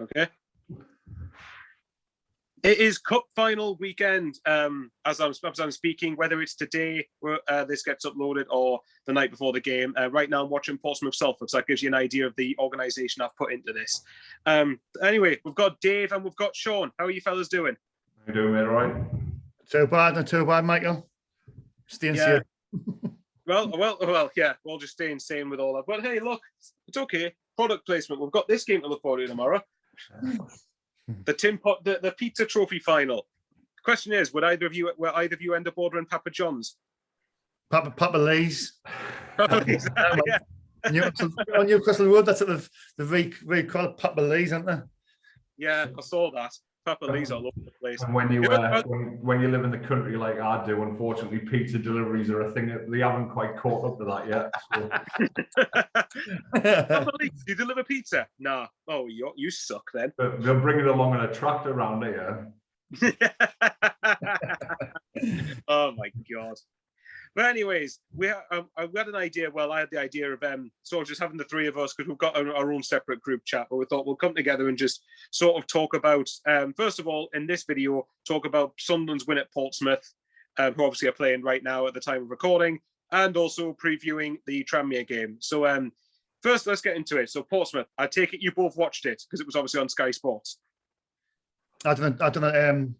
Okay. It is cup final weekend. As I'm speaking, whether it's today where this gets uploaded or the night before the game. Right now, I'm watching Portsmouth Salford, so that gives you an idea of the organisation I've put into this. Anyway, we've got Dave and we've got Shaun. How are you fellas doing? How you doing, mate? All right? Not too bad, Michael. Staying safe. Well, yeah, we'll just stay insane with all that. But hey, look, it's okay. Product placement. We've got this game to look forward to tomorrow. The pizza trophy final. Question is, will either of you end up ordering Papa John's? Papa Lee's. Papa Lee's. Yeah. On Newcastle Road, that's at the very called Papa Lee's, isn't they? Yeah, I saw that. Papa Lee's all over the place. And when you when you live in the country like I do, unfortunately, pizza deliveries are a thing that they haven't quite caught up to that yet. So. Papa Lee's, you deliver pizza? Nah. Oh, you suck then. They'll bring it along in a tractor around here. Oh my god. But anyways, we had an idea. Well, I had the idea of sort of just having the three of us, because we've got our own separate group chat, but we thought we'll come together and just sort of talk about, first of all, in this video, talk about Sunderland's win at Portsmouth, who obviously are playing right now at the time of recording, and also previewing the Tranmere game. So first, let's get into it. So Portsmouth, I take it you both watched it, because it was obviously on Sky Sports. I done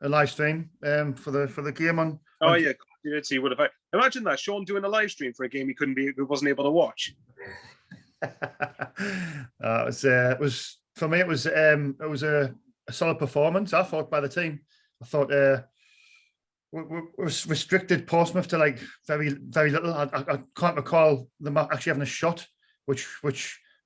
a live stream for the game on. Oh yeah, you did see. Would have imagine that Shaun doing a live stream for a game he wasn't able to watch. It was for me. It was a solid performance, I thought, by the team. I thought we restricted Portsmouth to like very little. I can't recall them actually having a shot, which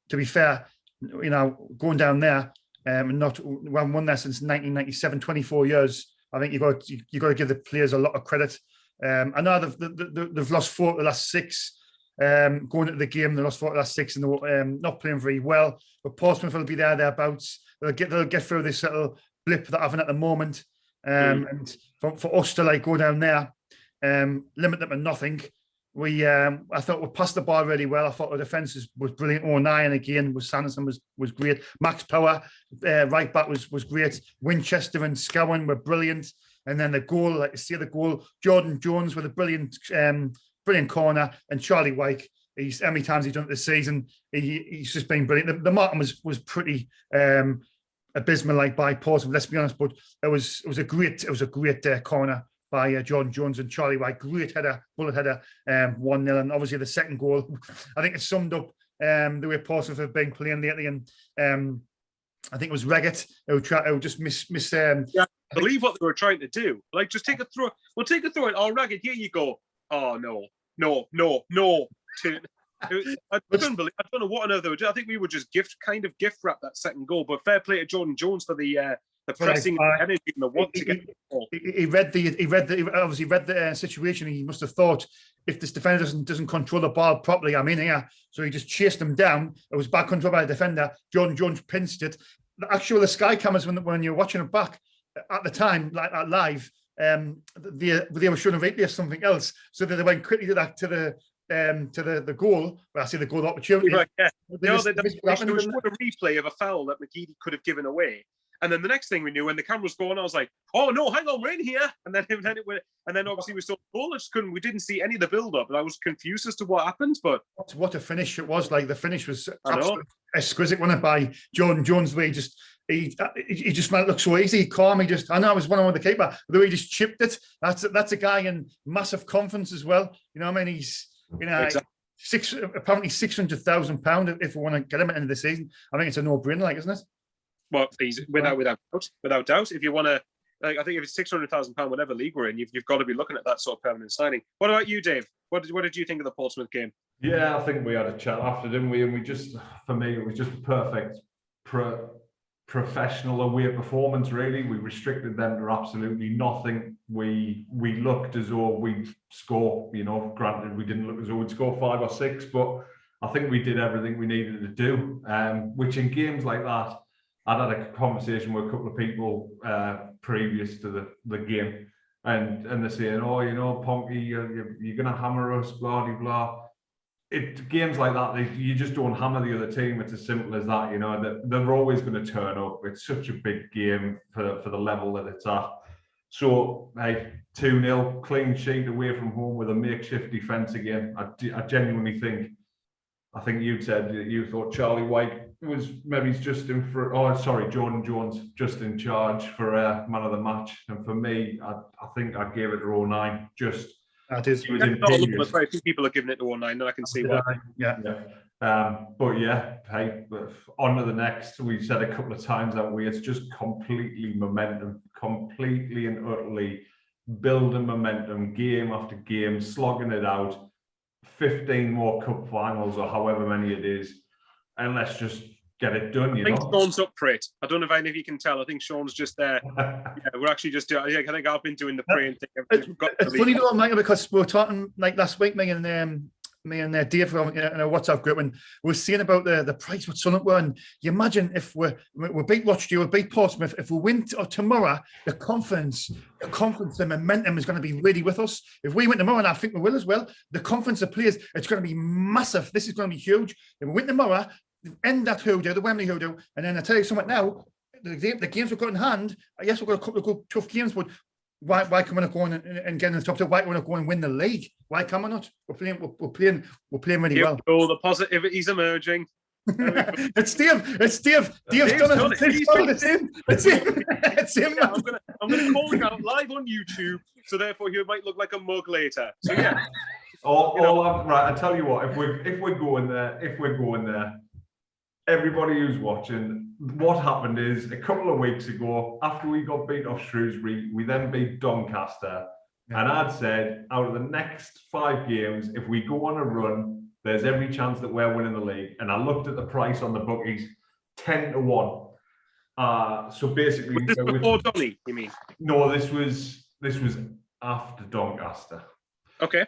to be fair, going down there and not won there since 1997, 24 years. I think you got to give the players a lot of credit. I know they've lost 4 of the last 6. Going into the game, they lost 4 of the last 6, and they're not playing very well. But Portsmouth will be thereabouts. They'll get through this little blip that they're having at the moment. And for us to go down there, limit them to nothing. I thought we passed the ball really well. I thought the defence was brilliant. O'Neill again Sanderson was great. Max Power, right back was great. Winchester and Scowen were brilliant. And then the goal, like you see the goal, Jordan Jones with a brilliant corner, and Charlie Wyke. How many times he's done it this season? He's just been brilliant. The marking was pretty abysmal, by Portsmouth. Let's be honest, but it was a great corner by Jordan Jones and Charlie Wyke. Great header, bullet header, 1-0. And obviously the second goal, I think it summed up the way Portsmouth have been playing lately. And I think it was Reggett who just miss. Yeah, I believe what they were trying to do. Just take a throw. We'll take a throw in. Oh, Reggett, here you go. Oh no. I couldn't believe. I don't know what on earth they were doing. I think we would just gift wrap that second goal. But fair play to Jordan Jones for the pressing energy and the want to get the ball. He read the situation. He must have thought, if this defender doesn't control the ball properly, I'm in here. So he just chased him down. It was back control by the defender. Jordan Jones pinched it. The Sky cameras, when you're watching it back at the time, like that live, they were showing a replay of something else. So they went quickly to the goal. Well, I see the goal opportunity. Right, yeah. They showed a replay of a foul that McGeady could have given away. And then the next thing we knew, when the camera was going, I was like, "Oh no, hang on, we're in here!" And then obviously we saw the goal. We didn't see any of the build-up, and I was confused as to what happened. But what a finish it was! The finish was absolutely exquisite, wasn't it? By Jordan Jones, where he just made it look so easy, calm. I know it was one-on-one with the keeper, the way he just chipped it. That's a guy in massive confidence as well. You know what I mean? He's exactly. Apparently £600,000 if we want to get him at the end of the season. I think it's a no-brainer, isn't it? Well, he's without doubt. If you want to, I think if it's £600,000, whatever league we're in, you've got to be looking at that sort of permanent signing. What about you, Dave? What did you think of the Portsmouth game? Yeah, I think we had a chat after, didn't we? And for me, it was just a perfect professional away performance. Really, we restricted them to absolutely nothing. We looked as though we'd score. Granted, we didn't look as though we'd score 5 or 6, but I think we did everything we needed to do. Which in games like that, I'd had a conversation with a couple of people previous to the game, and they're saying, "Oh, Ponky, you're going to hammer us, blah, blah, blah." games like that, you just don't hammer the other team. It's as simple as that, you know. They're always going to turn up. It's such a big game for the level that it's at. So, hey, 2-0, clean sheet away from home with a makeshift defence again. I genuinely think, I think you said you thought Charlie White was maybe just in for, Jordan Jones just in charge for man of the match. And for me, I think I gave it to 09. Just that is. he was imperious. Quite a few people are giving it to 09, and I can see why. Yeah. But yeah, hey, on to the next. We've said a couple of times that way. It's just completely momentum, completely and utterly building momentum, game after game, slogging it out. 15 more cup finals or however many it is, and let's just get it done. I think Sean's up for it. I don't know if any of you can tell. I think Sean's just there. We're actually just doing. I think I've been doing the praying thing. It's funny though, Michael, because we were talking like last week, me and Dave in a WhatsApp group, and we were saying about the price what Sunderland were. And you imagine if we beat Rochdale, we beat Portsmouth, if we win tomorrow, the confidence, the momentum is going to be really with us. If we win tomorrow, and I think we will as well, the confidence of players, it's going to be massive. This is going to be huge. If we win tomorrow, end that hoodoo, the Wembley hoodoo, and then I tell you something now, the games we've got in hand, yes, we've got a couple of good, tough games, but why can we not go on and get in the top two? Why can we not go and win the league? Why can we not? We're playing really well. Oh, the positivity's emerging. It's Dave. Dave's done it. It's him. Yeah, I'm gonna call him out live on YouTube, so therefore he might look like a mug later. So yeah. Right, I tell you what, if we're going there, everybody who's watching, what happened is a couple of weeks ago, after we got beat off Shrewsbury, we then beat Doncaster. Yeah. And I'd said, out of the next 5 games, if we go on a run, there's every chance that we're winning the league. And I looked at the price on the bookies, 10-1. So basically, was this before Donny, you mean? No, this was after Doncaster. Okay.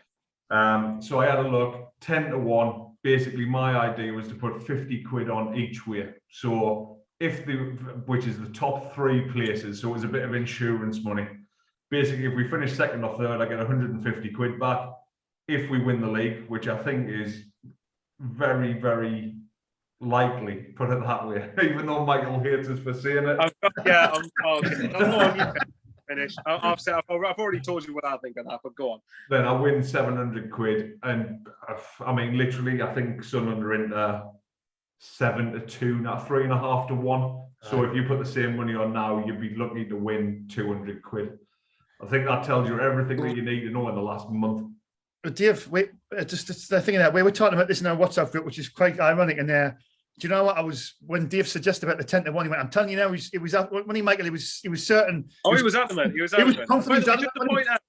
So I had a look, 10-1. Basically, my idea was to put 50 quid on each way. So which is the top 3 places, so it was a bit of insurance money. Basically, if we finish second or third, I get 150 quid back. If we win the league, which I think is very, very likely, put it that way, even though Michael hates us for saying it. I'm finish. I've already told you what I think of that, but go on. Then I win 700 quid, and I mean, literally, I think Sunderland are into 7-2, not 3.5-1. So if you put the same money on now, you'd be lucky to win 200 quid. I think that tells you everything that you need to know in the last month. But Dave, just the thing of that, we were talking about this in our WhatsApp group, which is quite ironic. And do you know what? When Dave suggested about the 10-1, he went, I'm telling you now, he was when he Michael, he was certain. Oh, he was adamant. He was confident. Just to point out,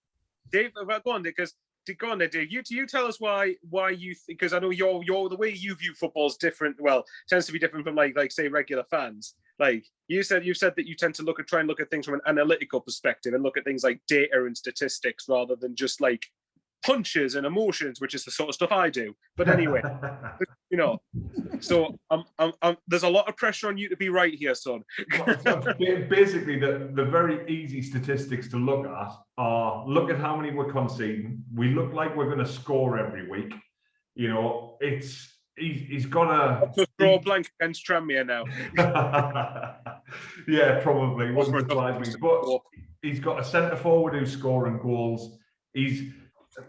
Dave, go on, because go on there, Dave. You tell us why you, because I know you're the way you view football is different. Well, tends to be different from like say regular fans. Like you've said that you tend to try and look at things from an analytical perspective and look at things like data and statistics rather than just like punches and emotions, which is the sort of stuff I do. But anyway, you know, so there's a lot of pressure on you to be right here, son. Basically, the very easy statistics to look at are, look at how many we're conceding. We look like we're going to score every week. You know, he's got a... Just draw a blank against Tranmere now. Yeah, probably. Wouldn't surprise me. But he's got a centre forward who's scoring goals.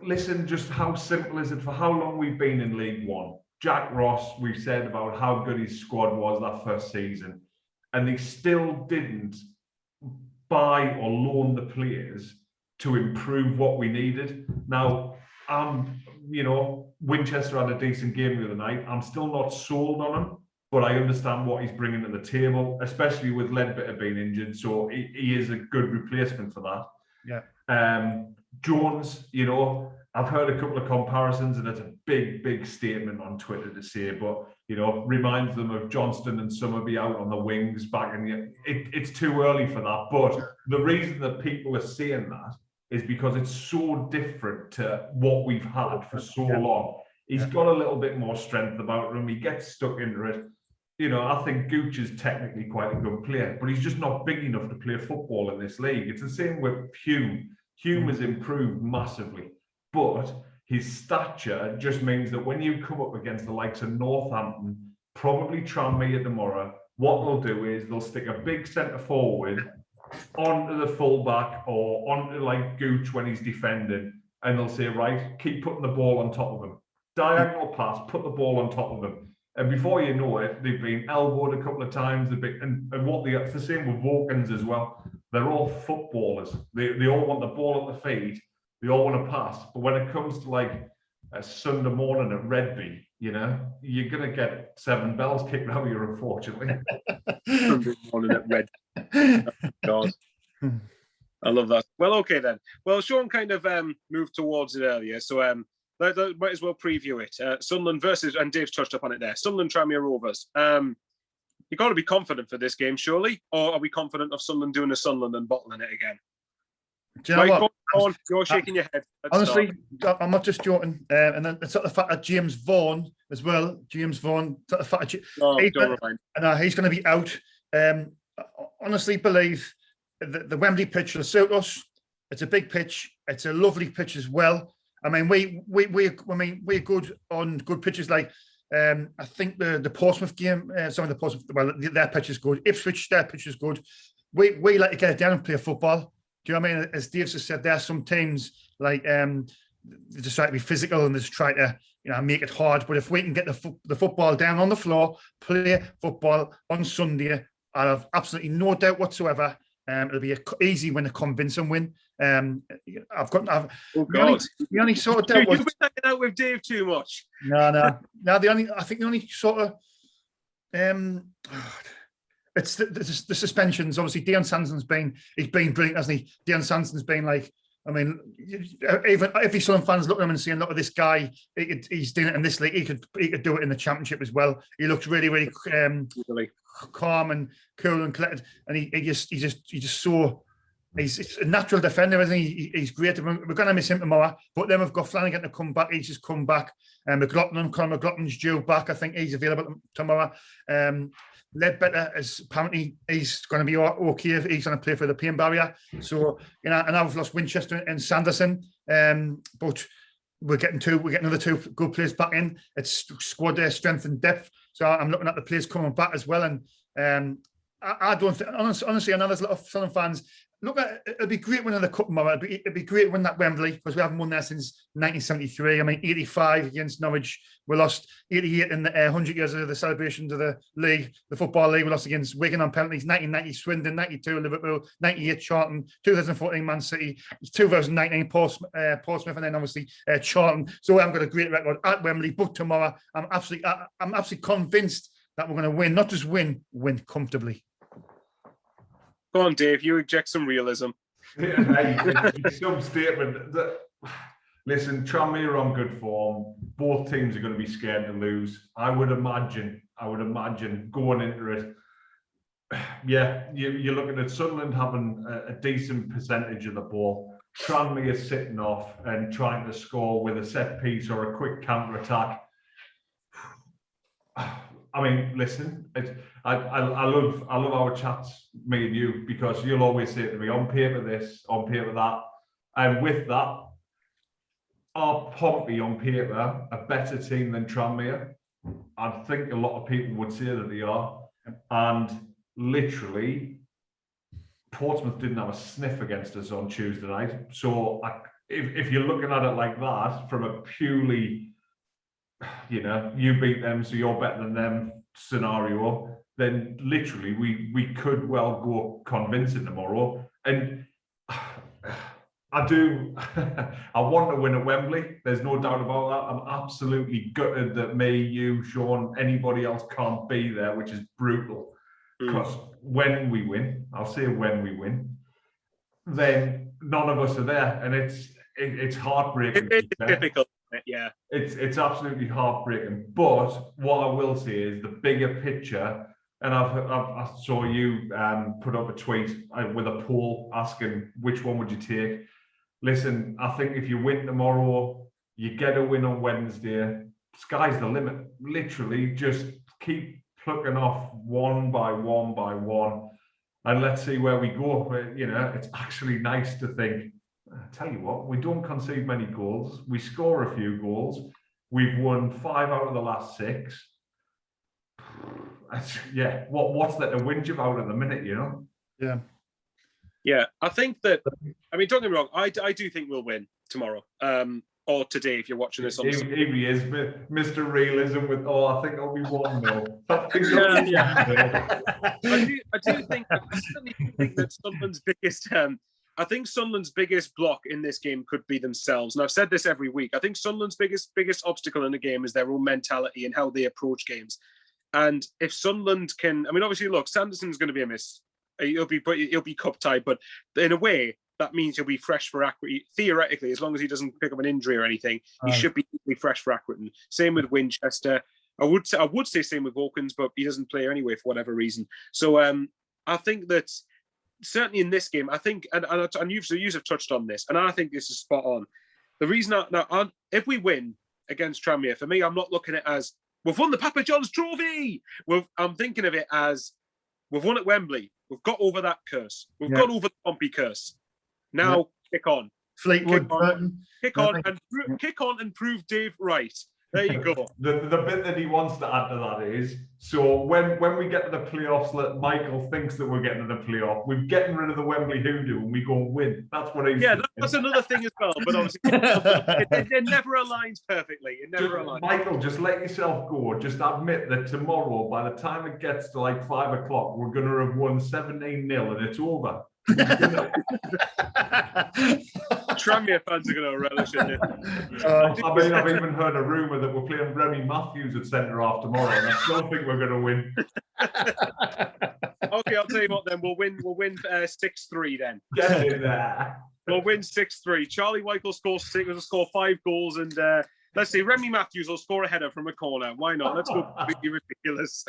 Listen, just how simple is it for how long we've been in League One? Jack Ross, we've said about how good his squad was that first season, and they still didn't buy or loan the players to improve what we needed. Now, Winchester had a decent game the other night. I'm still not sold on him, but I understand what he's bringing to the table, especially with Ledbetter being injured. So he is a good replacement for that. Yeah. Jones, I've heard a couple of comparisons, and it's a big statement on Twitter to say, but reminds them of Johnston and Summerby out on the wings back in the. It's too early for that, but the reason that people are saying that is because it's so different to what we've had for so long. He's got a little bit more strength about him. He gets stuck into it. I think Gooch is technically quite a good player, but he's just not big enough to play football in this league. It's the same with Hume. Hume has improved massively, but his stature just means that when you come up against the likes of Northampton, probably Tranmere tomorrow, what they'll do is they'll stick a big centre forward onto the fullback or onto like Gooch when he's defending, and they'll say, right, keep putting the ball on top of him. Diagonal pass, put the ball on top of him. And before you know it, they've been elbowed a couple of times. And what it's the same with Vokins as well. They're all footballers. They all want the ball at the feet. They all want to pass. But when it comes to like a Sunday morning at Redby, you know, you're going to get 7 bells kicked out of you, unfortunately. Sunday morning at Redby. Oh, God. I love that. Well, okay then. Well, Shaun kind of moved towards it earlier, so might as well preview it. Sunderland versus, and Dave's touched up on it there, Sunderland Tranmere Rovers. You've got to be confident for this game, surely? Or are we confident of Sunderland doing a Sunderland and bottling it again? Do you know right, what? go on, you're shaking your head. Honestly, I'm not just joking. And then it's the fact that James Vaughan as well. James Vaughan, the fact that he's going to be out. I honestly believe the Wembley pitch will suit us. It's a big pitch. It's a lovely pitch as well. I mean, we're good on good pitches. Like I think the Portsmouth game, some of the Portsmouth, well, their pitch is good. Ipswich, their pitch is good. We like to get it down and play football. Do you know what I mean? As Dave just said, there are some teams like they just try to be physical and they just try to make it hard. But if we can get the football down on the floor, play football on Sunday, I have absolutely no doubt whatsoever. It'll be an easy win, a convincing win. The only sort of doubt was you've been hanging out with Dave too much. No. I think the only sort of it's the suspensions. Obviously, Dean Sanson's been brilliant, hasn't he? Dean Sanson's been like, I mean, even every Sunderland fans look at him and saying, look at this guy. He's doing it in this league. He could do it in the Championship as well. He looks really calm and cool and collected, and he's just so. He's a natural defender, isn't he? He's great. We're going to miss him tomorrow. But then we've got Flanagan to come back. He's just come back. And Conor McLaughlin's due back. I think he's available tomorrow. Ledbetter is apparently he's going to be okay. He's going to play for the pain barrier. So and now we've lost Winchester and Sanderson. But we're getting another 2 good players back in. It's squad strength and depth. So I'm looking at the players coming back as well. And I don't think, honestly, I know there's a lot of Sunderland fans. Look, it'd be great winning the cup tomorrow. It'd be great winning that Wembley because we haven't won there since 1973. I mean, 85 against Norwich. We lost 88 in the 100 years of the celebrations of the league, the Football League. We lost against Wigan on penalties. 1990 Swindon, 92 Liverpool, 98 Charlton, 2014 Man City, 2019 Portsmouth, and then obviously Charlton. So I've got a great record at Wembley. But tomorrow, I'm absolutely convinced that we're going to win. Not just win comfortably. Go on, Dave. You inject some realism. Yeah, some statement. Listen, Tranmere are on good form. Both teams are going to be scared to lose. I would imagine going into it. Yeah, you're looking at Sunderland having a decent percentage of the ball. Tranmere sitting off and trying to score with a set piece or a quick counter attack. I mean, listen, I love our chats, me and you, because you'll always say to me, on paper this, on paper that. And with that, are Pompey on paper a better team than Tranmere? I think a lot of people would say that they are. And literally, Portsmouth didn't have a sniff against us on Tuesday night. So if you're looking at it like that, from a purely, you beat them, so you're better than them scenario, then literally we could well go convincing tomorrow. And I want to win at Wembley. There's no doubt about that. I'm absolutely gutted that me, you, Shaun, anybody else can't be there, which is brutal. Because when we win, I'll say when we win, then none of us are there, and it's heartbreaking. It's difficult. Yeah, it's absolutely heartbreaking. But what I will say is the bigger picture, and I saw you put up a tweet with a poll asking which one would you take. Listen, I think if you win tomorrow, you get a win on Wednesday. Sky's the limit. Literally, just keep plucking off one by one by one, and let's see where we go. It's actually nice to think I tell you what, we don't concede many goals. We score a few goals. We've won 5 out of the last 6. Yeah, what's there to whinge about at the minute, you know? Yeah. Yeah, I think that, I mean, don't get me wrong, I do think we'll win tomorrow. Or today, if you're watching this on Here he is, Mr. Realism with, I think it'll be 1-0. I certainly think that Sunderland's biggest, I think Sunderland's biggest block in this game could be themselves. And I've said this every week. I think Sunderland's biggest obstacle in the game is their own mentality and how they approach games. And if Sunderland can, I mean, obviously, look, Sanderson's going to be a miss. He'll be cup tied, but in a way, that means he'll be fresh for Accrington. Theoretically, as long as he doesn't pick up an injury or anything, he should be fresh for Accrington. Same with Winchester. I would say same with Hawkins, but he doesn't play anyway for whatever reason. So I think that certainly in this game, I think, and you've touched on this, and I think this is spot on. The reason if we win against Tranmere, for me, I'm not looking at it as we've won the Papa John's Trophy. I'm thinking of it as we've won at Wembley. We've got over that curse. We've got over the Pompey curse. Now kick on. Fleetwood, kick on and prove Dave right. There you go. The bit that he wants to add to that is, so when we get to the playoffs, that Michael thinks that we're getting to the playoff, we're getting rid of the Wembley hoodoo and we go and win. That's what he's saying. That's another thing as well. But obviously, it never aligns perfectly. It never aligns. Michael, just let yourself go. Just admit that tomorrow, by the time it gets to like 5 o'clock, we're going to have won 17-0 and it's over. Tranmere fans are going to relish in it. I've even heard a rumour that we're playing Remy Matthews at centre half tomorrow, and I still think we're going to win. Okay, I'll tell you what. Then we'll win 6-3. Then get in there. We'll win 6-3. Charlie White will score 5 goals, and let's see, Remy Matthews will score a header from a corner. Why not? Let's go completely ridiculous.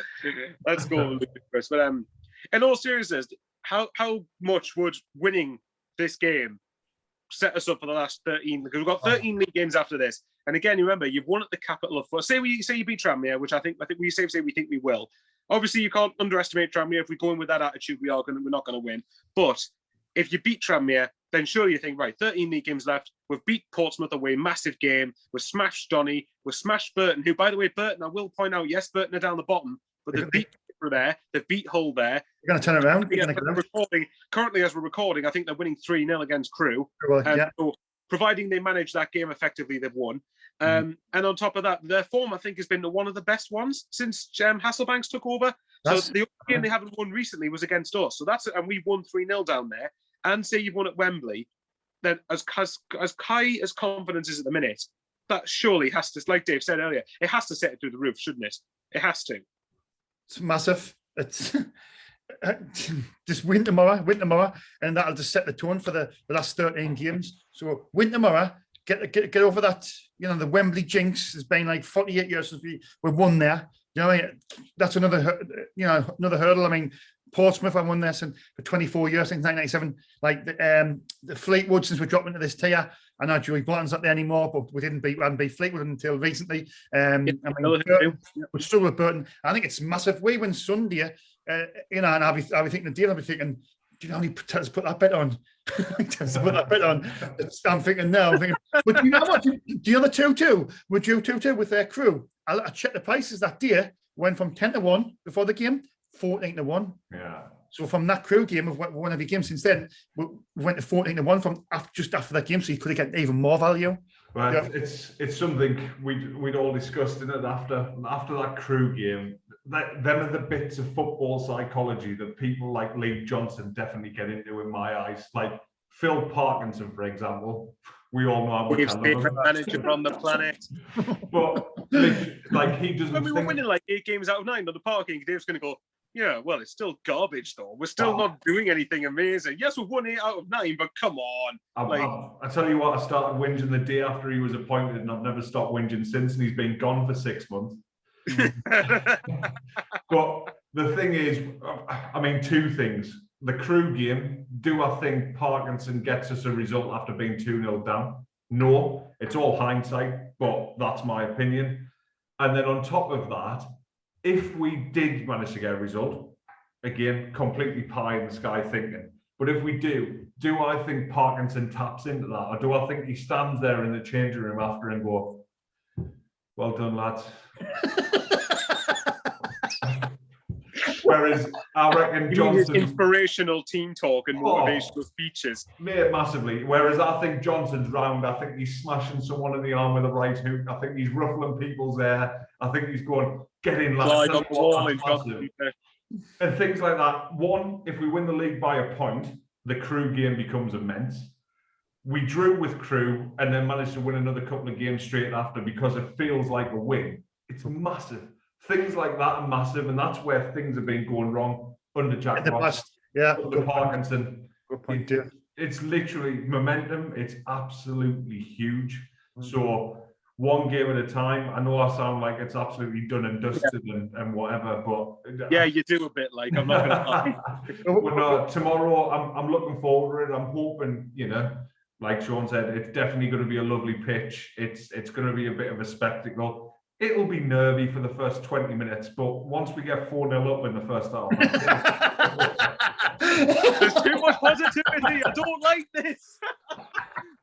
Let's go ludicrous. But in all seriousness, how much would winning this game set us up for the last 13? Because we've got 13 league games after this. And again, remember, you've won at the capital of football. Say you beat Tranmere, which I think we say we think we will. Obviously, you can't underestimate Tranmere. If we go in with that attitude, we're not going to win. But if you beat Tranmere, then surely you think, right, 13 league games left. We've beat Portsmouth away, massive game. We've smashed Donny. We've smashed Burton, who, by the way, Burton, I will point out, yes, Burton are down the bottom, but they've beat Kipper there. They've beat Hull there. You're going to turn around? Currently, as we're recording, I think they're winning 3-0 against Crewe. So providing they manage that game effectively, they've won. And on top of that, their form, I think, has been one of the best ones since Hasselbank's took over. So the only game they haven't won recently was against us. So and we won 3-0 down there. And say you've won at Wembley, then as high as confidence is at the minute, that surely has to, like Dave said earlier, it has to set it through the roof, shouldn't it? It has to. It's massive. It's just win tomorrow, and that'll just set the tone for the last 13 games. So win tomorrow, get over that. You know, the Wembley jinx has been like 48 years since we won there. You know, that's another hurdle. I mean, Portsmouth, I won there for 24 years, since 1997. Like the Fleetwood, since we're dropping into this tier. I know Joey Blanton's not there anymore, but we hadn't beat Fleetwood until recently. Burton, we're still with Burton. I think it's massive. We win Sunday, and I'll be thinking, do you know how many to put that bet on? I'm thinking, but you know what? The other 2-2 were due 2-2 with their Crew. I checked the prices that day, went from 10-1 before the game, 14-1. Yeah. So from that Crew game, we've won every game since then. We went to 14-1 from just after that game, so you could have got even more value. Well, yeah. It's something we'd all discussed in it after that Crew game. Them are the bits of football psychology that people like Lee Johnson definitely get into, in my eyes. Like Phil Parkinson, for example. We all know how much I love favorite manager on the planet. But like he doesn't. When we were winning like 8 games out of 9 on the parking, Dave's going to go, yeah, well, it's still garbage though. We're still not doing anything amazing. Yes, we've won 8 out of 9, but come on. I tell you what, I started whinging the day after he was appointed, and I've never stopped whinging since, and he's been gone for 6 months. But the thing is, I mean, 2 things. The Crew game, do I think Parkinson gets us a result after being 2-0 down? No, it's all hindsight, but that's my opinion. And then on top of that, if we did manage to get a result, again, completely pie in the sky thinking, But if we do I think Parkinson taps into that, or do I think he stands there in the changing room after and go, well done, lads? Whereas I reckon Johnson, inspirational team talk and motivational speeches, mate, massively. Whereas I think Johnson's round. I think he's smashing someone in the arm with a right hook. I think he's ruffling people's hair. I think he's going, get in, lads. And things like that. One, if we win the league by a point, the Crewe game becomes immense. We drew with Crewe and then managed to win another couple of games straight after because it feels like a win. It's massive. Things like that are massive, and that's where things have been going wrong under Jack Ross, under Parkinson. Good point, it's literally momentum. It's absolutely huge. So one game at a time. I know I sound like it's absolutely done and dusted and whatever, but yeah, you do a bit like, I'm not gonna lie. But no, tomorrow I'm looking forward to it. I'm hoping, like Shaun said, it's definitely going to be a lovely pitch. It's going to be a bit of a spectacle. It'll be nervy for the first 20 minutes, but once we get 4-0 up in the first half, there's too much positivity. I don't like this.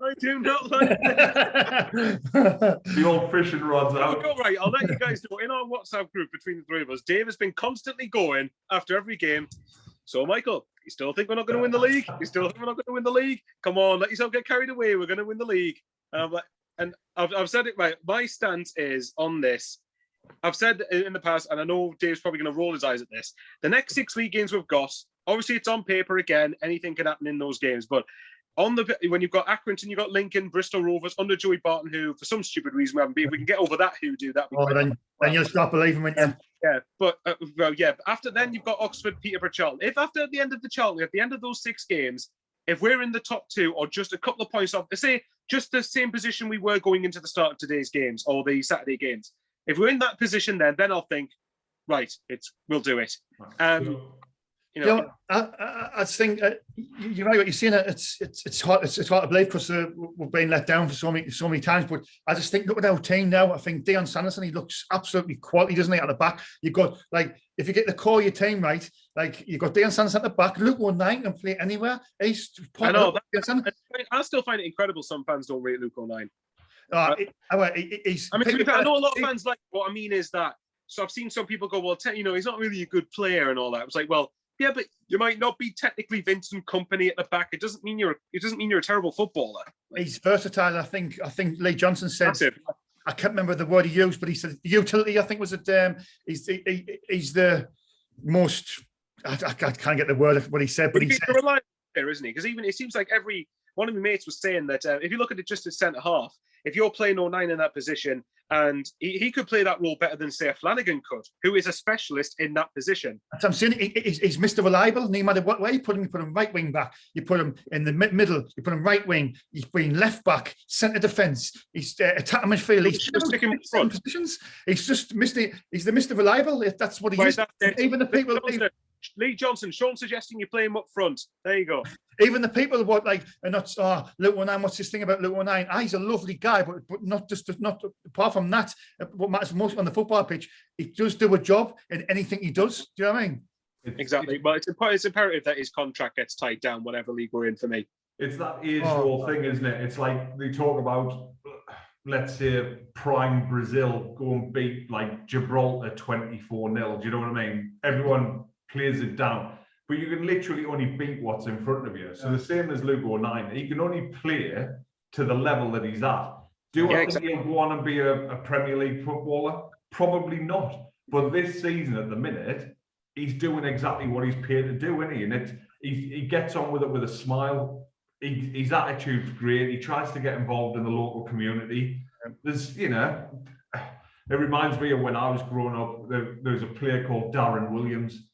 I do not like this. The old fishing rod's out. Right, I'll let you guys know. In our WhatsApp group between the three of us, Dave has been constantly going after every game. So, Michael, you still think we're not going to win the league? You still think we're not going to win the league? Come on, let yourself get carried away. We're going to win the league. And I'm like, and I've said it right. My stance is on this. I've said in the past, and I know Dave's probably going to roll his eyes at this. The next 6 league games we've got, obviously it's on paper again. Anything can happen in those games. But when you've got Accrington, you've got Lincoln, Bristol Rovers under Joey Barton, who for some stupid reason we haven't been. If we can get over that hoodoo, that'd be then you'll start believing, won't you? Yeah, but after then you've got Oxford, Peterborough, Charlton. If after the end of the Charlton, at the end of those 6 games, if we're in the top 2 or just a couple of points off, say just the same position we were going into the start of today's games or the Saturday games, if we're in that position, then I'll think, right, we'll do it. I think you're right. What you're saying, it's hard to believe because we've been let down for so many times. But I just think, look at our team now. I think Deon Sanderson, he looks absolutely quality, doesn't he? At the back, you've got if you get the core of your team right, you've got Deon Sanderson at the back. Luke O'Nien can play anywhere. I know. I still find it incredible. Some fans don't rate Luke O'Nien. To be fair, I know a lot of fans like. What I mean is that. So I've seen some people go, well, he's not really a good player and all that. It's like, well. Yeah, but you might not be technically Vincent Kompany at the back. It doesn't mean you're a terrible footballer. He's versatile. I think Lee Johnson said. I can't remember the word he used, but he said the utility. I think was it. He's the most. I can't get the word what he said, but he's a reliable player, isn't he? Because even it seems like every one of my mates was saying that if you look at it just as centre half, if you're playing O'Nien in that position, and he could play that role better than, say, a Flanagan could, who is a specialist in that position. I'm saying he's Mr. Reliable. No matter what way you put him right wing back, you put him in the middle, you put him right wing, you put him left back, centre defence, he's attacking midfield. He's just sticking in front positions. He's the Mr. Reliable. If that's what he is. Even the people. Lee Johnson, Shaun suggesting you play him up front. There you go. Even the people who are not, Luke O'Nien, what's this thing about Luke O'Nien? He's a lovely guy, but not apart from that, what matters most on the football pitch, he does do a job in anything he does. Do you know what I mean? Exactly. But it's imperative that his contract gets tied down, whatever league we're in for me. It's that age-old thing, isn't it? It's like they talk about, let's say, prime Brazil go and beat Gibraltar 24-0. Do you know what I mean? Everyone plays it down. But you can literally only beat what's in front of you. So the same as Luke O'Nien, he can only play to the level that he's at. I think he'll go on and be a Premier League footballer? Probably not. But this season, at the minute, he's doing exactly what he's paid to do, isn't he? And he gets on with it with a smile. His attitude's great. He tries to get involved in the local community. There's, it reminds me of when I was growing up, there was a player called Darren Williams.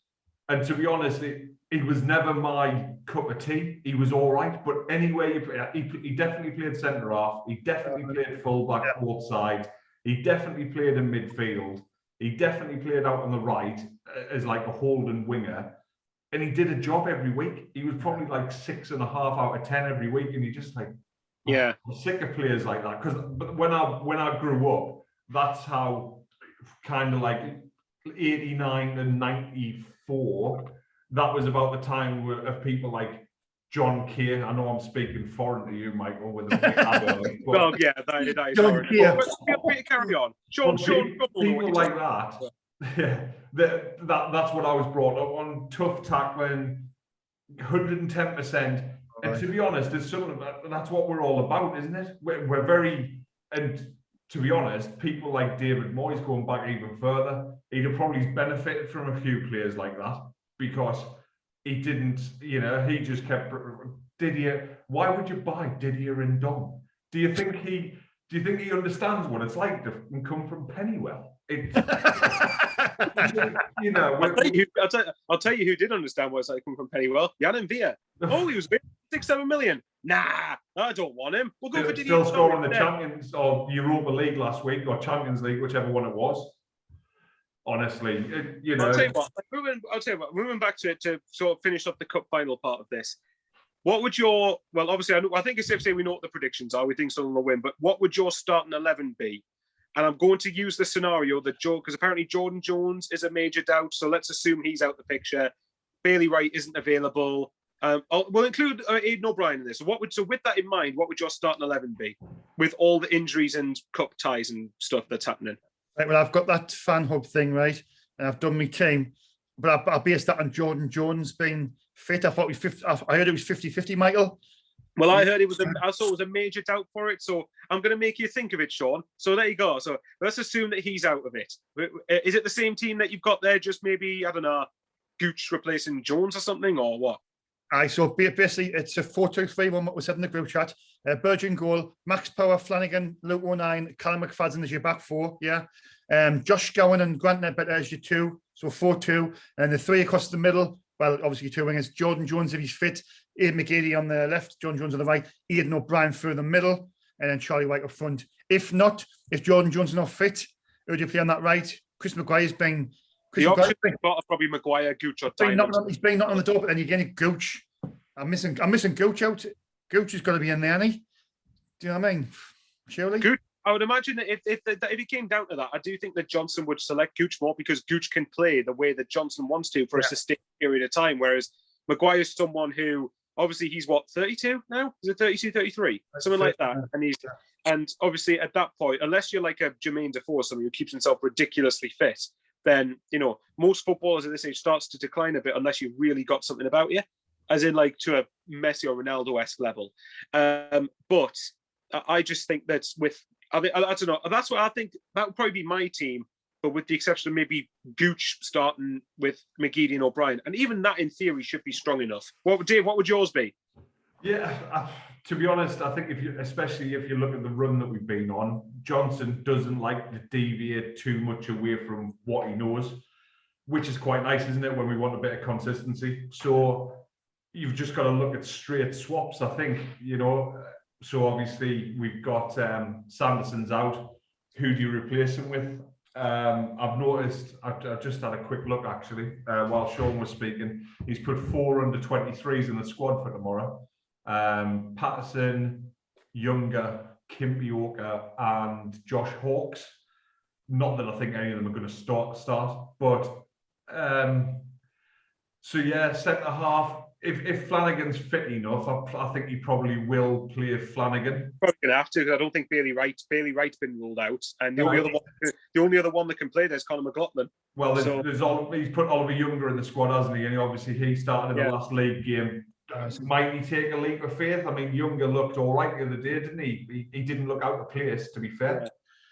And to be honest, he was never my cup of tea. He was all right, but anyway, he definitely played centre half. He definitely played fullback, both sides. He definitely played in midfield. He definitely played out on the right as a holding winger. And he did a job every week. He was probably 6.5 out of 10 every week. And he just I'm sick of players like that. Because when I grew up, that's how kind of 89 and 94. That was about the time of people like John Kay. I know I'm speaking foreign to you, Michael, with the well, yeah, that is John Kay. Feel free to carry on. Sean, people like that. Yeah, that's what I was brought up on. Tough tackling, 110%. And to be honest, there's some of that's what we're all about, isn't it? We're very, and to be honest, people like David Moyes going back even further, he'd have probably benefited from a few players like that because he didn't, he just kept Didier. Why would you buy Didier and Dom? Do you think he understands what it's like to come from Pennywell? I'll tell you who did understand what it's like coming from Pennywell. Jan and Via. Oh, he was 6-7 million. Nah, I don't want him. We'll go for Didier. Still scoring the Champions or Europa League last week or Champions League, whichever one it was. Honestly, I'll tell you what. Moving back to it to sort of finish off the cup final part of this. What would obviously, I think it's safe to say we know what the predictions are. We think Sunderland will win, but what would your starting 11 be? And I'm going to use the scenario that because apparently Jordan Jones is a major doubt, so let's assume he's out the picture. Bailey Wright isn't available. We'll include Aidan O'Brien in this. So with that in mind, what would your starting 11 be with all the injuries and cup ties and stuff that's happening? Right, well, I've got that fan hub thing, right? And I've done my team, but I based that on Jordan Jones being fit. I heard it was 50-50, Michael. Well, I heard I saw it was a major doubt for it, so I'm going to make you think of it, Sean. So there you go. So let's assume that he's out of it. Is it the same team that you've got there, just maybe, I don't know, Gooch replacing Jones or something, or what? So basically, it's a 4-2-3-1, what was said in the group chat. Burgin goal, Max Power, Flanagan, Luke O'Nien, Callum McFadden as your back four, yeah. Josh Gowan and Grant Nedbetter as your two, so 4-2. And the three across the middle, well, obviously your two wingers, Jordan Jones if he's fit, Aidan McGeady on the left, Jordan Jones on the right, Aidan O'Brien through the middle, and then Charlie White up front. If Jordan Jones is not fit, who do you play on that right? Chris Maguire's been... The option are probably Maguire, Gooch, or Diamond. He's been knocking on the door, but then you're getting Gooch. I'm missing Gooch out. Gooch has got to be in there, hasn't he? Do you know what I mean? Surely. Gooch, I would imagine that if it came down to that, I do think that Johnson would select Gooch more because Gooch can play the way that Johnson wants to for a sustained period of time, whereas Maguire's someone who, obviously, he's 32 now? Is it 32, 33? Something like that. And obviously at that point, unless you're like a Jermaine Defoe, someone who keeps himself ridiculously fit, then, most footballers at this age starts to decline a bit unless you've really got something about you, as in like to a Messi or Ronaldo-esque level. But I just think I don't know. That's what I think. That would probably be my team, but with the exception of maybe Gooch starting with McGeady and O'Brien. And even that, in theory, should be strong enough. Dave, what would yours be? Yeah, to be honest, I think especially if you look at the run that we've been on, Johnson doesn't like to deviate too much away from what he knows, which is quite nice, isn't it, when we want a bit of consistency? So you've just got to look at straight swaps, I think, So obviously we've got Sanderson's out. Who do you replace him with? I've noticed, I've just had a quick look actually, while Sean was speaking. He's put 4 under-23s in the squad for tomorrow. Patterson, Younger, Kimpioka, and Josh Hawkes. Not that I think any of them are going to start, but centre half. If Flanagan's fit enough, I think he probably will play Flanagan. Probably gonna have to, because I don't think Bailey Wright's been ruled out, and the only other one that can play there is Conor McLaughlin. Well, he's put Oliver Younger in the squad, hasn't he? And obviously he started in the last league game. Might he take a leap of faith? I mean, Younger looked all right the other day, didn't he? He didn't look out of place, to be fair.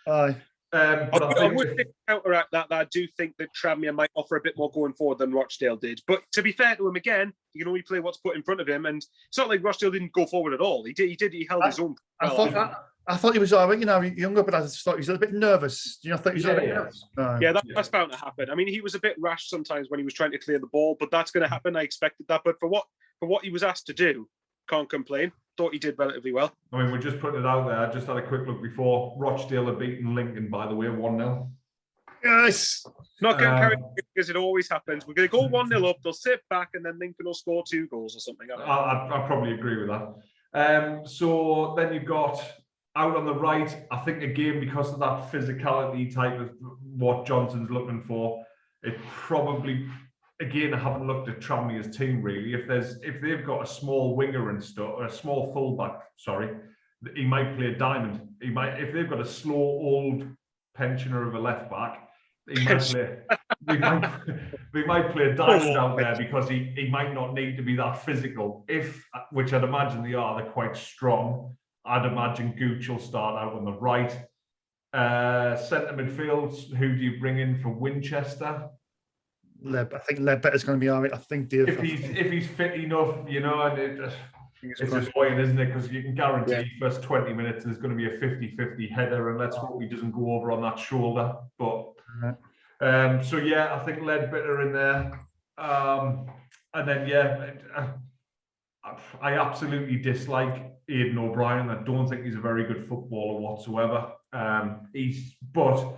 Aye. But I would counteract that I do think that Tranmere might offer a bit more going forward than Rochdale did. But to be fair to him, again, he can only play what's put in front of him, and it's not like Rochdale didn't go forward at all. He held his own. I thought he was all right, Younger, but I thought he was a little bit nervous. Do you not think he was a little bit nervous? No. Yeah, that's bound to happen. I mean, he was a bit rash sometimes when he was trying to clear the ball, but that's going to happen. I expected that. But for what he was asked to do, can't complain. Thought he did relatively well. I mean, we're just putting it out there. I just had a quick look before. Rochdale have beaten Lincoln, by the way, 1-0. Yes. Not going to carry because it always happens. We're going to go 1-0 up. They'll sit back, and then Lincoln will score 2 goals or something. I probably agree with that. So then you've got out on the right. I think again because of that physicality type of what Johnson's looking for, it probably again, I haven't looked at Tranmere's team really. If they've got a small winger and stuff, or a small fullback, sorry, he might play a diamond. He might, if they've got a slow old pensioner of a left back, he might play. we might play a diamond out there because he might not need to be that physical. Which I'd imagine they are, they're quite strong. I'd imagine Gooch will start out on the right. Centre midfield, who do you bring in for Winchester? I think Ledbetter's going to be all right. I think Dave. If he's fit enough, you know, and it's just annoying, isn't it? Because you can guarantee first 20 minutes there's going to be a 50-50 header, and let's hope he doesn't go over on that shoulder. But so yeah, I think Ledbetter in there, and then I absolutely dislike Aidan O'Brien. I don't think he's a very good footballer whatsoever. But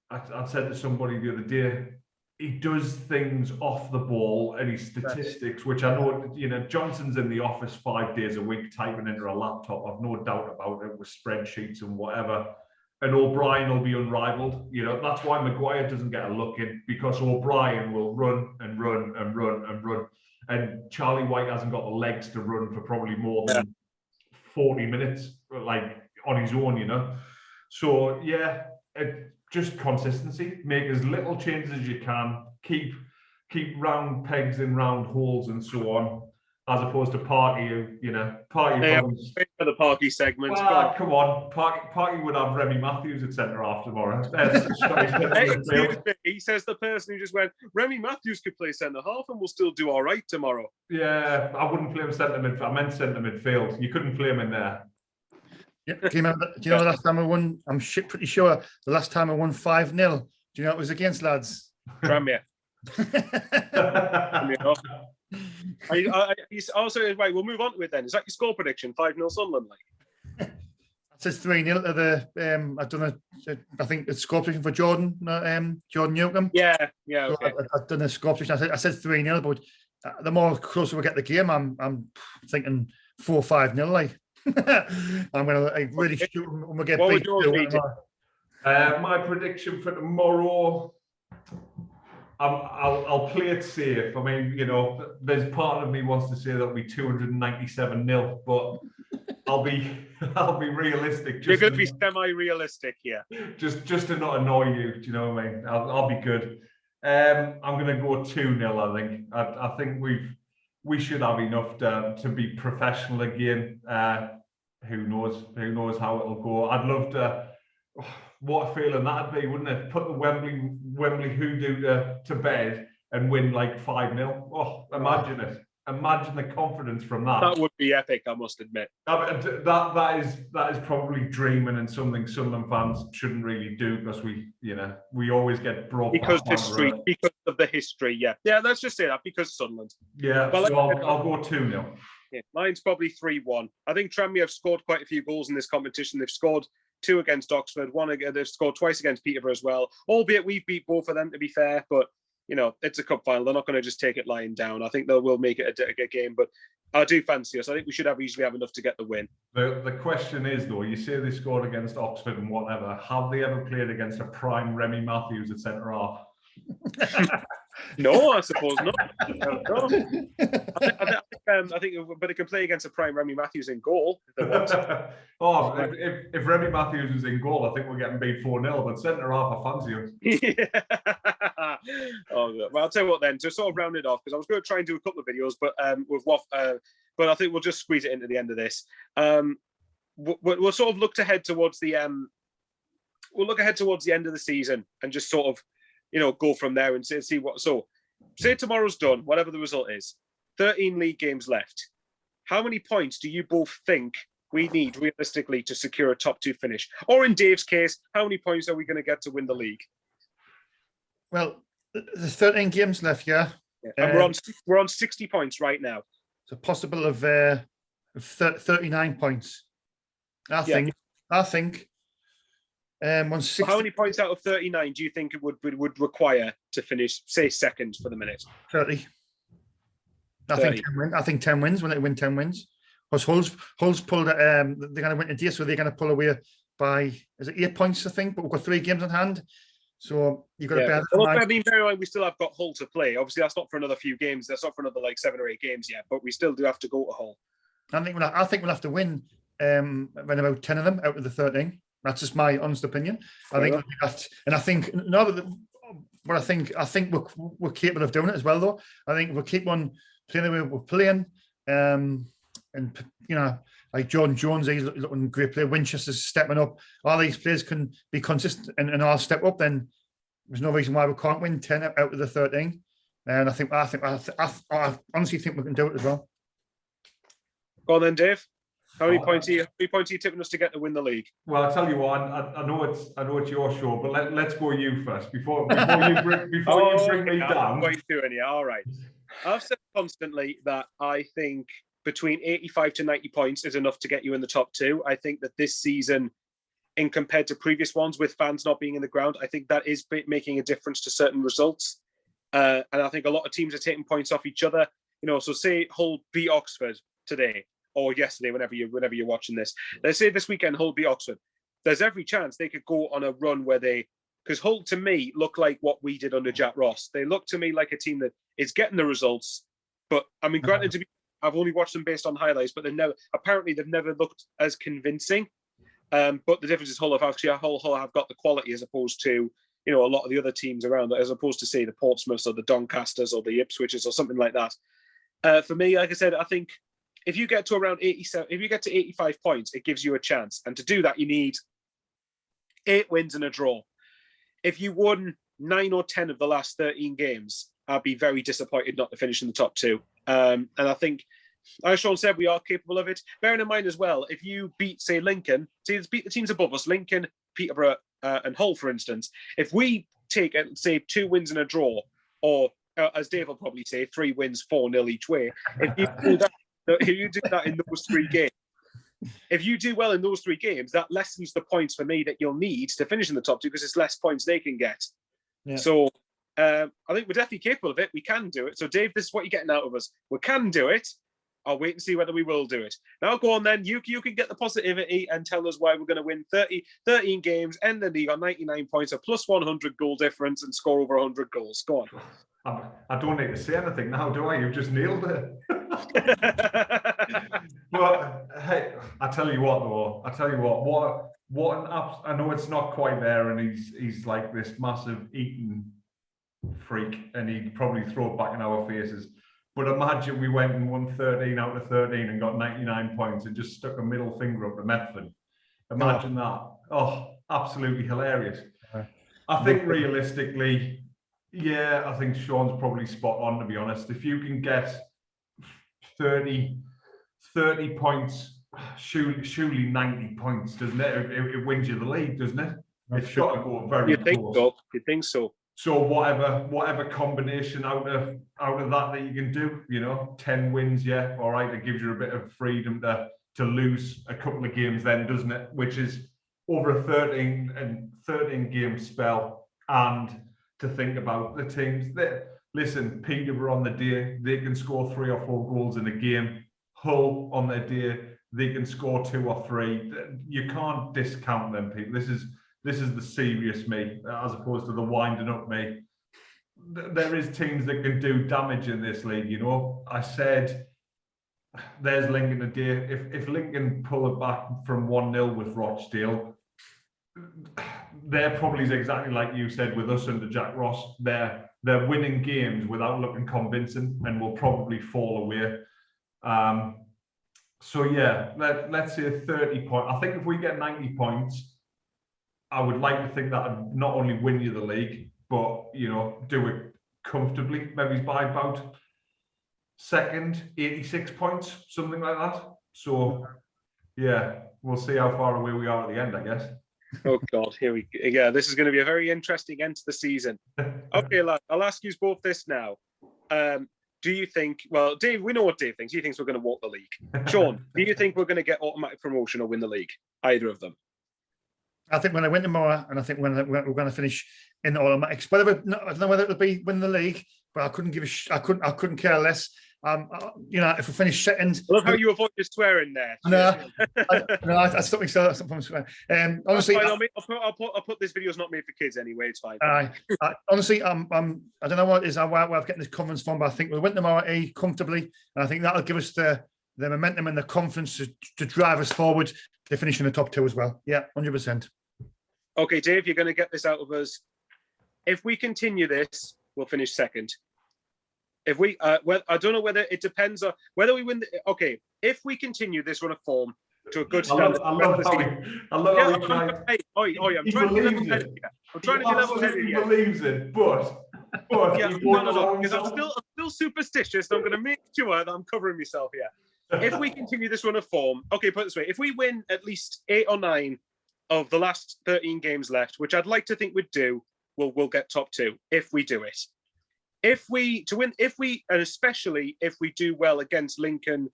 I said to somebody the other day, he does things off the ball and his statistics, which I know, you know, Johnson's in the office 5 days a week typing into a laptop. I've no doubt about it, with spreadsheets and whatever. And O'Brien will be unrivaled. You know, that's why Maguire doesn't get a look in, because O'Brien will run and run and run and run. And Charlie White hasn't got the legs to run for probably more than 40 minutes, like on his own, you know. So yeah, just consistency. Make as little changes as you can. Keep round pegs in round holes and so on, as opposed to Parky, who, you know, Parky. For the Parky segment. Well, come on, Parky would have Remy Matthews at centre half tomorrow. He says the person who just went, Remy Matthews could play centre half and will still do all right tomorrow. Yeah, I wouldn't play him centre midfield. I meant centre midfield. You couldn't play him in there. Yeah. Do you know the last time I won? I'm pretty sure the last time I won 5-0. Do you know what it was against, lads? Tranmere. Also, right, we'll move on to it then. Is that your score prediction? 5-0 Sunderland, like? It says 3-0 to the. I don't know. I think it's score prediction for Jordan. Jordan Newcomb. Yeah. Okay. So I've done a score prediction. I said 3-0, but the more closer we get the game, I'm thinking 4-5-0, like. I'm going to really shoot when we get beat. My prediction for tomorrow, I'll play it safe. I mean, you know, there's part of me wants to say that'll be 297-0, but I'll be realistic. You're going to be semi-realistic here. Just to not annoy you. Do you know what I mean? I'll be good. I'm going to go 2-0. I think. I think we should have enough to be professional again. Who knows? Who knows how it'll go? I'd love to. What a feeling that'd be, wouldn't it? Put the Wembley hoodoo to bed and win like 5-0. Oh, imagine it. Imagine the confidence from that. That would be epic, I must admit. That is probably dreaming, and something Sunderland fans shouldn't really do, because we always get brought because of the history. Yeah. Let's just say that, because Sunderland. Yeah. Well, so I'll go 2-0. Yeah, mine's probably 3-1. I think Tranmere have scored quite a few goals in this competition. They've scored 2 against Oxford, they've scored twice against Peterborough as well. Albeit we've beat both of them, to be fair, but you know, it's a cup final. They're not going to just take it lying down. I think they will make it a game, but I do fancy us. I think we should easily have enough to get the win. The question is, though, you say they scored against Oxford and whatever. Have they ever played against a prime Remy Matthews at centre half? No, I suppose not. No. I think, but it can play against a prime Remy Matthews in goal. If Remy Matthews is in goal, I think we're getting beat 4-0. But centre half, I fancy him. Yeah. Well, I'll tell you what then. To sort of round it off, because I was going to try and do a couple of videos, but but I think we'll just squeeze it into the end of this. We'll sort of look ahead towards the end of the season and just sort of, you know, go from there and see what. So, say tomorrow's done, whatever the result is, 13 league games left. How many points do you both think we need realistically to secure a top 2 finish? Or in Dave's case, how many points are we going to get to win the league? Well, there's 13 games left, yeah. And we're on 60 points right now. It's a possible of 39 points. I think. How many points out of 39 do you think it would require to finish, say, second for the minute? 30. I think 10 wins. When they win 10 wins, because Hull's pulled. They're going to win today, so they're going to pull away by, is it 8 points? I think, but we've got 3 games in hand, So you've got to bear that in Well, mind. I mean, bear in mind, we still have got Hull to play. Obviously, that's not for another few games. That's not for another like 7 or 8 games yet. But we still do have to go to Hull. I think we'll have to win around about 10 of them out of the 13. That's just my honest opinion. I think we'll have to, and I think but I think we're capable of doing it as well, though. I think if we keep on playing the way we're playing, and you know, like Jordan Jones, he's looking great player. Winchester's stepping up. All these players can be consistent and all step up. Then there's no reason why we can't win 10 out of the 13. And I honestly think we can do it as well. Go on then, Dave. How many points are you tipping us to get to win the league? Well, I'll tell you what. I know it's your show, but let's go you first before you bring me down. All right. I've said constantly that I think between 85 to 90 points is enough to get you in the top 2. I think that this season, in compared to previous ones with fans not being in the ground, I think that is making a difference to certain results. And I think a lot of teams are taking points off each other. You know, so say Hull beat Oxford today or yesterday, whenever you're watching this. Let's say this weekend Hull beat Oxford. There's every chance they could go on a run where because Hull to me look like what we did under Jack Ross. They look to me like a team that is getting the results. But I mean, granted, I've only watched them based on highlights, but they've never looked as convincing. But the difference is Hull have got the quality as opposed to, you know, a lot of the other teams around, as opposed to say the Portsmouths or the Doncasters or the Ipswiches or something like that. For me, like I said, I think if you get to around 87, if you get to 85 points, it gives you a chance. And to do that, you need 8 wins and a draw. If you won 9 or 10 of the last 13 games, I'd be very disappointed not to finish in the top 2. And I think, as Shaun said, we are capable of it. Bearing in mind as well, if you beat, say, Lincoln, beat the teams above us, Lincoln, Peterborough, and Hull, for instance, if we take, say, 2 wins and a draw, or as Dave will probably say, 3 wins, 4-0 each way, if you do that in those 3 games, if you do well in those 3 games, that lessens the points for me that you'll need to finish in the top 2 because it's less points they can get. Yeah. So I think we're definitely capable of it. We can do it. So Dave, this is what you're getting out of us. We can do it. I'll wait and see whether we will do it. Now go on then. You can get the positivity and tell us why we're going to win 13 games, end the league on 99 points, a plus 100 goal difference and score over 100 goals. Go on. I don't need to say anything now, do I? You've just nailed it. But hey, I tell you what, though. What an I know it's not quite there, and he's like this massive eating freak, and he'd probably throw it back in our faces. But imagine we went and won 13 out of 13 and got 99 points and just stuck a middle finger up the Metford. Imagine that. Oh, absolutely hilarious. I think realistically, yeah, I think Shaun's probably spot on, to be honest. If you can get 30 points, surely 90 points, doesn't it? It wins you the league, doesn't it? It's got to go very close. You think so? So whatever combination out of that you can do, you know, 10 wins, yeah, all right, it gives you a bit of freedom to lose a couple of games then, doesn't it? Which is over a 13 game spell. And to think about the teams that, listen, Peterborough on the day, they can score 3 or 4 goals in a game. Hull on their day, they can score 2 or 3. You can't discount them, people. This is the serious me, as opposed to the winding up me. There is teams that can do damage in this league, you know. I said, there's Lincoln today. If Lincoln pull it back from 1-0 with Rochdale, they're probably exactly like you said with us under Jack Ross. They're winning games without looking convincing and will probably fall away. So yeah, let's say 30 points. I think if we get 90 points, I would like to think that would not only win you the league, but, you know, do it comfortably, maybe by about second, 86 points, something like that. So, yeah, we'll see how far away we are at the end, I guess. Oh, God, here we go. Yeah, this is going to be a very interesting end to the season. Okay, lad, I'll ask you both this now. Do you think, well, Dave, we know what Dave thinks. He thinks we're going to walk the league. Shaun, do you think we're going to get automatic promotion or win the league? Either of them? I think when I win tomorrow, and I think when we're going to finish in the automatics, I don't know whether it'll be win the league, but I couldn't care less. if we finish second, I love how you avoid the swearing there. I stopped myself from swearing. Honestly, I'll put this video's not made for kids anyway. It's fine. Honestly, I don't know what it is. Where I'm getting this confidence from, but I think we'll win tomorrow comfortably, and I think that'll give us the momentum and the confidence to drive us forward to finish in the top 2 as well. Yeah, 100%. Okay, Dave, you're going to get this out of us. If we continue this, we'll finish second. If we, well, I don't know whether it depends on whether we win. Okay, if we continue this run of form to a good standard, I love how I'm trying to be level-headed here. I'm trying to be level-headed. He believes it, but yeah, no, because I'm still superstitious. So I'm going to make sure that I'm covering myself here. If we continue this run of form, okay, put it this way: if we win at least 8 or 9 of the last 13 games left, which I'd like to think we'd do, we'll get top 2 if we do it. And especially if we do well against Lincoln,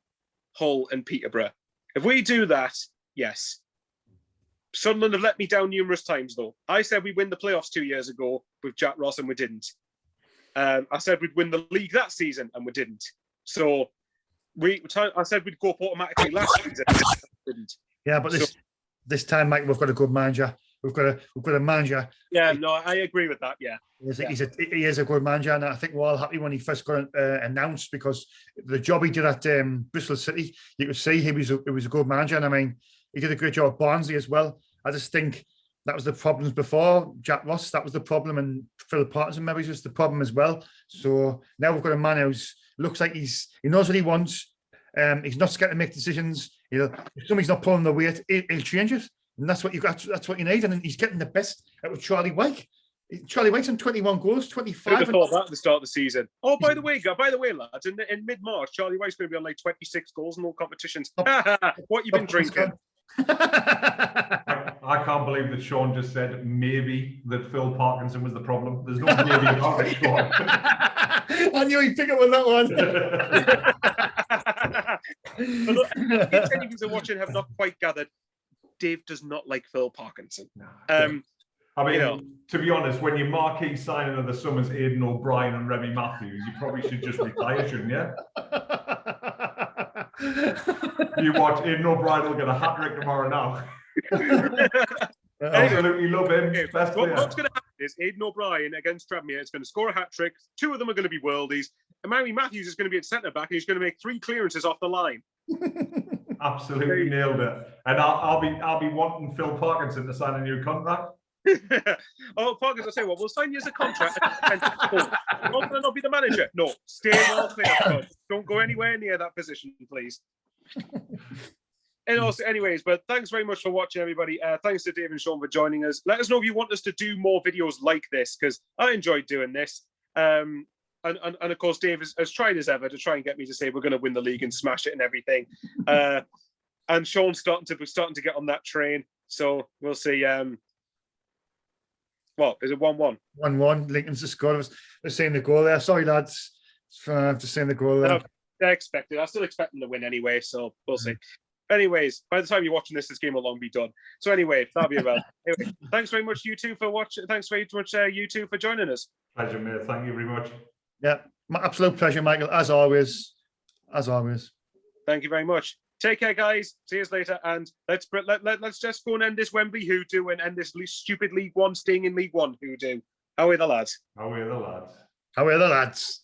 Hull, and Peterborough. If we do that, yes. Sunderland have let me down numerous times, though. I said we'd win the playoffs 2 years ago with Jack Ross, and we didn't. I said we'd win the league that season, and we didn't. So I said we'd go up automatically last season, and we didn't. Yeah, but this time, Mike, we've got a good manager. We've got a manager. Yeah, no, I agree with that. Yeah, he is a good manager, and I think we're all happy when he first got announced, because the job he did at Bristol City, you could see he was a good manager, and I mean, he did a great job at Barnsley as well. I just think that was the problems before Jack Ross. That was the problem, and Phil Parkinson maybe was the problem as well. So now we've got a man who looks like he knows what he wants. He's not scared to make decisions. If somebody's not pulling the weight, he'll change it. And that's what you got. That's what you need. And he's getting the best out of Charlie Wyke. Charlie Wyke's on 21 goals, 25. I thought that at the start of the season. Oh, by the way, lads, in mid-March, Charlie Wyke's going to be on like 26 goals in all competitions. What you been drinking? I can't believe that Shaun just said maybe that Phil Parkinson was the problem. There's no maybe about it, Shaun. I knew he'd pick up on that one. Look, if any of you watching have not quite gathered, Dave does not like Phil Parkinson. I mean, to be honest, when your marquee signing of the summer's Aidan O'Brien and Remy Matthews, you probably should just retire, shouldn't you? You watch, Aidan O'Brien will get a hat-trick tomorrow now. Absolutely love him. Okay, what's going to happen is Aidan O'Brien against Tranmere is going to score a hat-trick. 2 of them are going to be worldies. And Remy Matthews is going to be at centre-back, and he's going to make 3 clearances off the line. Absolutely nailed it. And I'll be wanting Phil Parkinson to sign a new contract. Oh, Parkinson, I'll say, well, we'll sign you as a contract. You're going to not be the manager. No, stay well clear. Don't go anywhere near that position, please. And also, anyways, but thanks very much for watching, everybody. Thanks to Dave and Shaun for joining us. Let us know if you want us to do more videos like this, because I enjoyed doing this. And of course, Dave has tried as ever to try and get me to say we're going to win the league and smash it and everything. And Shaun's starting to get on that train. So we'll see. What is it? 1-1. 1-1. Lincoln's just scored. I was saying the goal there. Sorry, lads. Just saying the goal there. I expected. I still expect them to win anyway. So we'll see. Anyways, by the time you're watching this game will long be done. So anyway, that'll be well. Anyway, thanks very much, you two, for watching. Thanks very much, you two, for joining us. Pleasure, mate. Thank you very much. Yeah, my absolute pleasure, Michael. As always. As always. Thank you very much. Take care, guys. See you later, and let's just go and end this Wembley hoodoo and end this stupid League One sting in League One hoodoo. How are the lads? How are the lads? How are the lads?